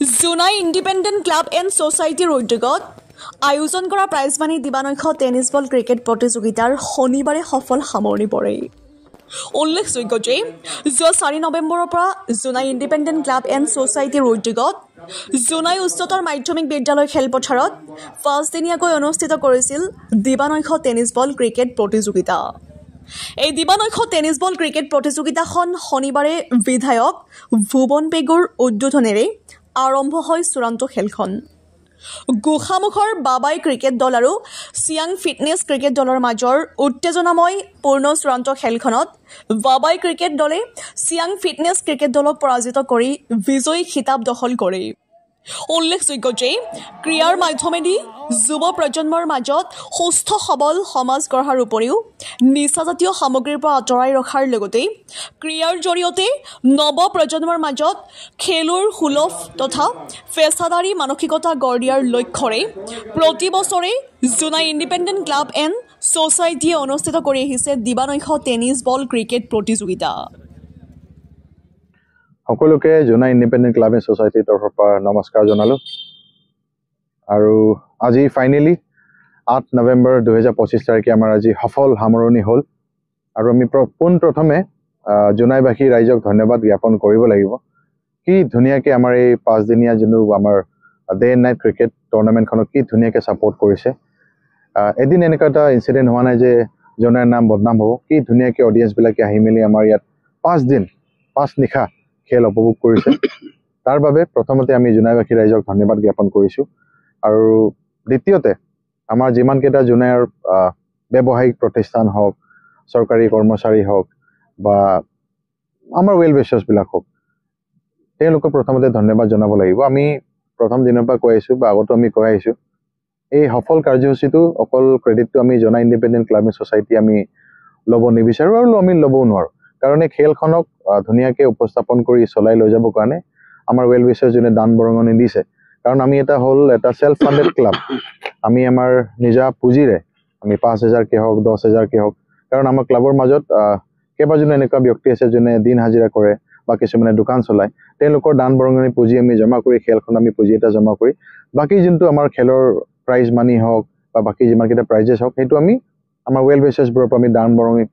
Jonai independent club and ছ'চাইটিৰ উদ্যোগত আয়োজন কৰা প্ৰাইজমানি দিবানৈশ টেনিছ বল ক্ৰিকেট প্ৰতিযোগিতাৰ শনিবাৰে সফল সামৰণি পৰে। উল্লেখযোগ্য যে যোৱা 4 নৱেম্বৰৰ পৰা জোনাই ইণ্ডিপেণ্ডেণ্ট ক্লাব এণ্ড ছ'চাইটিৰ উদ্যোগত জোনাই উচ্চতৰ মাধ্যমিক বিদ্যালয় খেলপথাৰত 5 দিনীয়াকৈ অনুষ্ঠিত কৰিছিল দিবানৈশ টেনিছ বল ক্ৰিকেট প্ৰতিযোগিতা। এই দিবানৈশ টেনিছ বল ক্ৰিকেট প্ৰতিযোগিতাখন শনিবাৰে বিধায়ক ভুৱন পেগুৰ উদ্বোধনেৰে আৰম্ভ হয় চূড়ান্ত খেলখন। গোসামুখৰ বাবাই ক্ৰিকেট দল আৰু চিয়াং ফিটনেছ ক্ৰিকেট দলৰ মাজৰ উত্তেজনাময় পূৰ্ণ চূড়ান্ত খেলখনত বাবাই ক্ৰিকেট দলে চিয়াং ফিটনেছ ক্ৰিকেট দলক পৰাজিত কৰি বিজয়ী খিতাপ দখল কৰে। উল্লেখযোগ্য যে ক্ৰীড়াৰ মাধ্যমেদি যুৱ প্ৰজন্মৰ মাজত সুস্থ সবল সমাজ গঢ়াৰ উপৰিও নিচাজাতীয় সামগ্ৰীৰ পৰা আঁতৰাই ৰখাৰ লগতে ক্ৰীড়াৰ জৰিয়তে নৱ প্ৰজন্মৰ মাজত খেলুৱৈৰ সুলভ তথা পেছাদাৰী মানসিকতা গঢ় দিয়াৰ লক্ষ্যৰে প্ৰতি বছৰে জোনাই ইণ্ডিপেণ্ডেণ্ট ক্লাব এণ্ড ছ'চাইটিয়ে অনুষ্ঠিত কৰি আহিছে দিবানৈশ টেনিছ বল ক্ৰিকেট প্ৰতিযোগিতা। সকলোকে জোনাই ইণ্ডিপেণ্ডেণ্ট ক্লাব এণ্ড ছ'চাইটিৰ তৰফৰ পৰা নমস্কাৰ জনালোঁ। আৰু আজি ফাইনেলি 8 নৱেম্বৰ 2025 তাৰিখে আমাৰ আজি সফল সামৰণি হ'ল। আৰু আমি পোনপ্ৰথমে জোনাইবাসী ৰাইজক ধন্যবাদ জ্ঞাপন কৰিব লাগিব। কি ধুনীয়াকৈ আমাৰ এই 5 দিনীয়া যোনটো আমাৰ ডে এণ্ড নাইট ক্ৰিকেট টুৰ্ণামেণ্টখনক কি ধুনীয়াকৈ ছাপোৰ্ট কৰিছে। এদিন এনেকুৱা এটা ইনচিডেণ্ট হোৱা নাই যে জোনাইৰ নাম বদনাম হ'ব। কি ধুনীয়াকৈ অডিয়েঞ্চবিলাকে আহি মেলি আমাৰ ইয়াত 5 নিশা খেল উপভোগ কৰিছে। তাৰ বাবে প্ৰথমতে আমি জোনাইবাসী ৰাইজক ধন্যবাদ জ্ঞাপন কৰিছোঁ। আৰু দ্বিতীয়তে আমাৰ যিমানকেইটা জোনাইৰ ব্যৱসায়িক প্ৰতিষ্ঠান হওক, চৰকাৰী কৰ্মচাৰী হওক বা আমাৰ ৱেল উইচাৰ্ছবিলাক হওক, তেওঁলোকক প্ৰথমতে ধন্যবাদ জনাব লাগিব। আমি প্ৰথম দিনৰ পৰা কৈ আহিছোঁ বা আগতো আমি কৈ আহিছোঁ, এই সফল কাৰ্যসূচীটো অকল ক্ৰেডিটটো আমি Jonai independent club and society আমি ল'ব নিবিচাৰোঁ আৰু আমি ল'বও নোৱাৰোঁ। কাৰণ এই খেলখনক ধুনীয়াকৈ উপস্থাপন কৰি চলাই লৈ যাবৰ কাৰণে আমাৰ ৱেল উইচাৰ্ছ যোনে দান বৰঙণি দিছে। কাৰণ আমি এটা চেল্ফ ফাণ্ডেড ক্লাব। আমি আমাৰ নিজা পুঁজিৰে আমি 5,000কে হওক 10,000কে হওক, কাৰণ আমাৰ ক্লাবৰ মাজত কেইবাজনো এনেকুৱা ব্যক্তি আছে যোনে দিন হাজিৰা কৰে বা কিছুমানে দোকান চলায়। তেওঁলোকৰ দান বৰঙণি পুঁজি আমি জমা কৰি খেলখন আমি পুঁজি এটা জমা কৰি বাকী যোনটো আমাৰ খেলৰ প্ৰাইজ মানি হওক বা বাকী যিমানকেইটা প্ৰাইজেছ হওক সেইটো আমি আমাৰ ৱেল উইচাৰ্ছবোৰৰ পৰা আমি দান বৰঙণি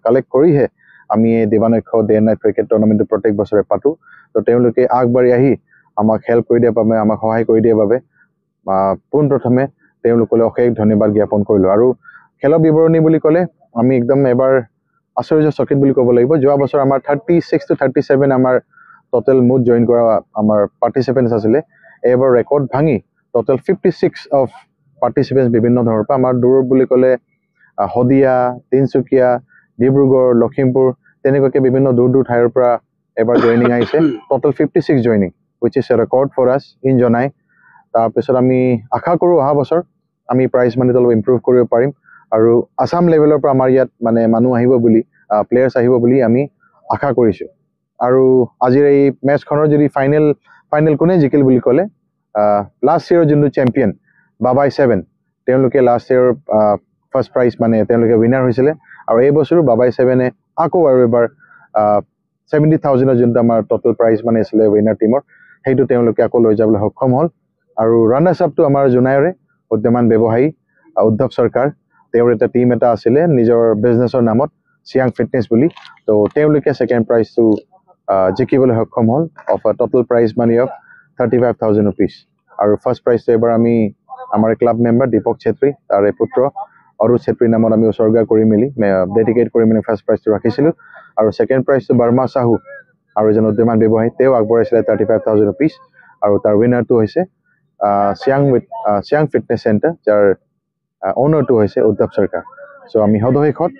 কালেক্ট কৰিহে আমি এই দিবানৈশ ডে এণ্ড নাইট ক্ৰিকেট টুৰ্ণামেণ্টটো প্ৰত্যেক বছৰে পাতোঁ। তো তেওঁলোকে আগবাঢ়ি আহি আমাক হেল্প কৰি দিয়াৰ বাবে, আমাক সহায় কৰি দিয়াৰ বাবে পোনপ্ৰথমে তেওঁলোকলৈ অশেষ ধন্যবাদ জ্ঞাপন কৰিলোঁ। আৰু খেলৰ বিৱৰণী বুলি ক'লে আমি একদম এবাৰ আশ্চৰ্যচকিত বুলি ক'ব লাগিব। যোৱা বছৰ আমাৰ 36 to 37 আমাৰ টোটেল মুঠ জইন কৰা আমাৰ পাৰ্টিচিপেণ্টছ আছিলে। এইবাৰ ৰেকৰ্ড ভাঙি টোটেল 56 অফ পাৰ্টিচিপেণ্টছ বিভিন্ন ধৰণৰ পৰা আমাৰ দূৰ বুলি ক'লে শদিয়া, তিনিচুকীয়া, ডিব্ৰুগড়, লখিমপুৰ তেনেকুৱাকৈ বিভিন্ন দূৰ ঠাইৰ পৰা এবাৰ জইনিং আহিছে। Total 56 joining which is a record for us in Jonai. তাৰপিছত আমি আশা কৰোঁ অহা বছৰ আমি প্ৰাইজ মানিটো অলপ ইম্প্ৰুভ কৰিব পাৰিম আৰু আছাম লেভেলৰ পৰা আমাৰ ইয়াত মানে মানুহ আহিব বুলি, প্লেয়াৰ্ছ আহিব বুলি আমি আশা কৰিছোঁ। আৰু আজিৰ এই মেটচখনৰ যদি ফাইনেল কোনে জিকিল বুলি ক'লে লাষ্ট ইয়েৰৰ যোনটো চেম্পিয়ন বাবাই 7, তেওঁলোকে লাষ্ট ইয়েৰৰ ফাৰ্ষ্ট প্ৰাইজ মানে তেওঁলোকে উইনাৰ হৈছিলে। আৰু এই বছৰো বাবাই 7-এ আকৌ আৰু এবাৰ 70,000ৰ যোনটো আমাৰ টোটেল প্ৰাইজ মানে আছিলে উইনাৰ টীমৰ, সেইটো তেওঁলোকে আকৌ লৈ যাবলৈ সক্ষম হ'ল। আৰু ৰানাৰ্ছ আপটো আমাৰ জোনাইৰে উদ্যমান ব্যৱসায়ী উদ্ধৱ চৰকাৰ, তেওঁৰ এটা টীম এটা আছিলে নিজৰ বিজনেছৰ নামত চিয়াং ফিটনেছ বুলি। তো তেওঁলোকে ছেকেণ্ড প্ৰাইজটো জিকিবলৈ সক্ষম হ'ল of a total prize money of 35,000 rupees. আৰু ফাৰ্ষ্ট প্ৰাইজটো এবাৰ আমি আমাৰ ক্লাব মেম্বাৰ দীপক চেত্ৰী, তাৰে পুত্ৰ অৰুণ চেত্ৰীৰ নামত আমি উচৰ্গা কৰি মেলি ডেডিকেট কৰি মেলি ফাৰ্ষ্ট প্ৰাইজটো ৰাখিছিলোঁ। আৰু ছেকেণ্ড প্ৰাইজটো বৰ্মা চাহু আৰু এজন উদ্যমান ব্যৱসায়ী, তেওঁ আগবঢ়াইছিলে 35,000 ৰুপিজ। আৰু তাৰ উইনাৰটো হৈছে চিয়াং ফিটনেছ চেণ্টাৰ, যাৰ অ'নাৰটো হৈছে উদ্ধৱ চৰকাৰ। চ' আমি সদশেষত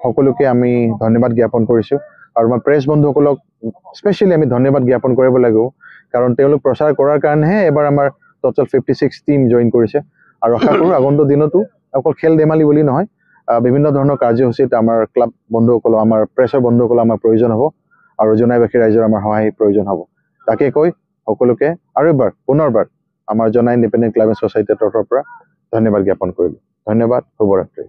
সকলোকে আমি ধন্যবাদ জ্ঞাপন কৰিছোঁ। আৰু আমাৰ প্ৰেছ বন্ধুসকলক স্পেচিয়েলি আমি ধন্যবাদ জ্ঞাপন কৰিব লাগিব, কাৰণ তেওঁলোক প্ৰচাৰ কৰাৰ কাৰণেহে এবাৰ আমাৰ টোটেল 56 টীম জইন কৰিছে। আৰু আশা কৰোঁ আগন্তুক দিনতো অকল খেল ধেমালি বুলি নহয়, বিভিন্ন ধৰণৰ কাৰ্যসূচীত আমাৰ ক্লাব বন্ধুসকলক, আমাৰ প্ৰেছৰ বন্ধুসকলক আমাৰ প্ৰয়োজন হ'ব আৰু জোনাইবাসী ৰাইজৰ আমাৰ সহায় প্ৰয়োজন হ'ব। তাকে কৈ সকলোকে আৰু এবাৰ পুনৰবাৰ আমাৰ জোনাই ইণ্ডিপেণ্ডেণ্ট ক্লাব এণ্ড ছ'চাইটিৰ তৰফৰ পৰা ধন্যবাদ জ্ঞাপন কৰিলোঁ। ধন্যবাদ, শুভৰাত্ৰি।